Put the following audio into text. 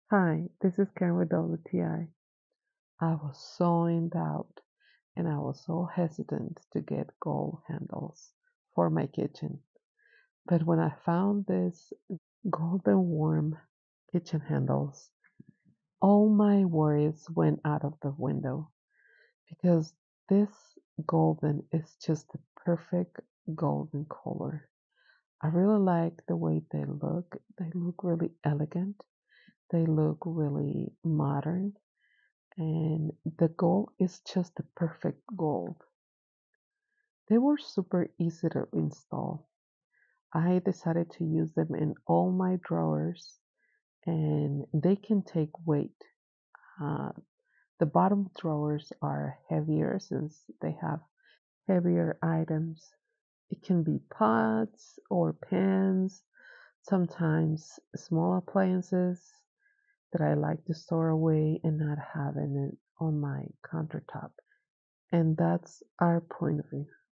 Hi, this is Karen with WTI. I was so in doubt and I was so hesitant to get gold handles for my kitchen. But when I found this golden warm kitchen handles, all my worries went out of the window because this golden is just the perfect golden color. I really like the way they look. They look really elegant. They look really modern. And the gold is just the perfect gold. They were super easy to install. I decided to use them in all my drawers and they can take weight. Uh, the bottom drawers are heavier since they have heavier items. It can be pots or pans, sometimes small appliances that I like to store away and not having it on my countertop. And that's our point of view.